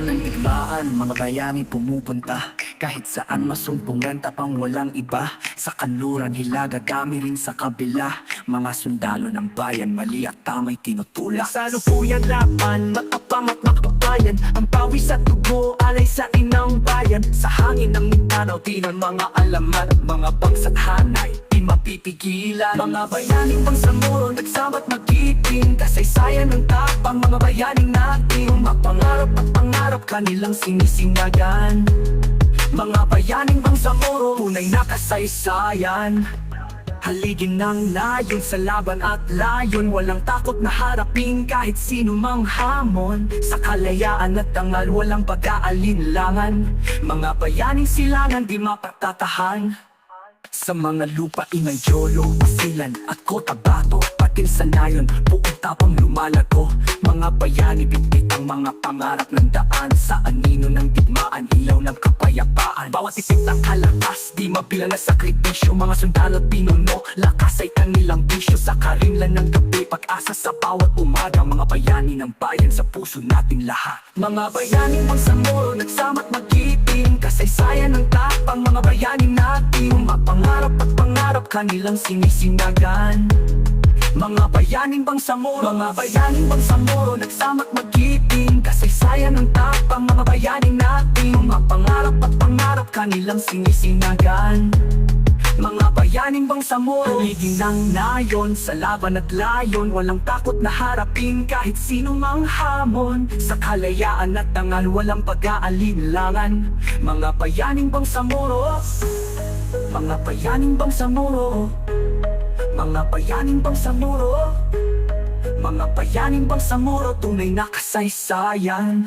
kalagayan ng digmaan, mga bayani pumupunta kahit saan masumpungan, tapang walang iba. Sa kanluran, hilaga, kami rin sa kabila. Mga sundalo ng bayan, mali at tama'y tinutulak. Sa lupuyan laban, matapang at makabayan. Ang pawis at dugo, alay sa inang bayan. Sa hangin ng Mindanao, di ng mga alamat. Mga bangsat hanay, di mapipigilan. Mga bayaning Bangsamoro, nagsama't magkiting. Kasaysayan ng tapang, mga bayaning natin. Mapangarap at pangarap, kanilang sinisinagan. Mga bayaning Bangsamoro, tunay na kasaysayan. Haligin ng layon sa laban at layon, walang takot na harapin kahit sino mang hamon. Sa kalayaan at dangal, walang pag-aalinlangan. Mga bayaning silangan, di mapagtatahan. Sa mga lupa ingay Jolo, Pasilan at Cotabato, patil sa nayon, buong tapang lumalago. Mga bayani, bitbit ang mga pangarap ng daan. Sa anino ng digmaan, ilaw ng kapayapaan. Bawat isip ng kalakas, di mabilang na sakripisyo. Mga sundalo at pinuno, lakas ay kanilang bisyo. Sa karinlan ng gabi, pag-asa sa bawat umaga. Mga bayani ng bayan, sa puso natin lahat. Mga bayaning Bangsamoro, nagsama't magkiting. Kasaysayan ng tapang, mga bayani natin. Mapangarap at pangarap, kanilang sinisinagan. Mga bayaning Bangsamoro, mga bayaning Bangsamoro, nagsama't magkiting. Kasaysayan ng tapang, mga bayaning natin. Mapangarap at pangarap, kanilang sinisinagan. Mga bayaning Bangsamoro, haligin ng nayon sa laban at layon, walang takot na harapin kahit sino mang hamon. Sa kalayaan at dangal, walang pag-aalinlangan. Mga bayaning Bangsamoro, mga bayaning Bangsamoro, mga bayaning Bangsamoro, mga bayaning Bangsamoro, tunay na kasaysayan.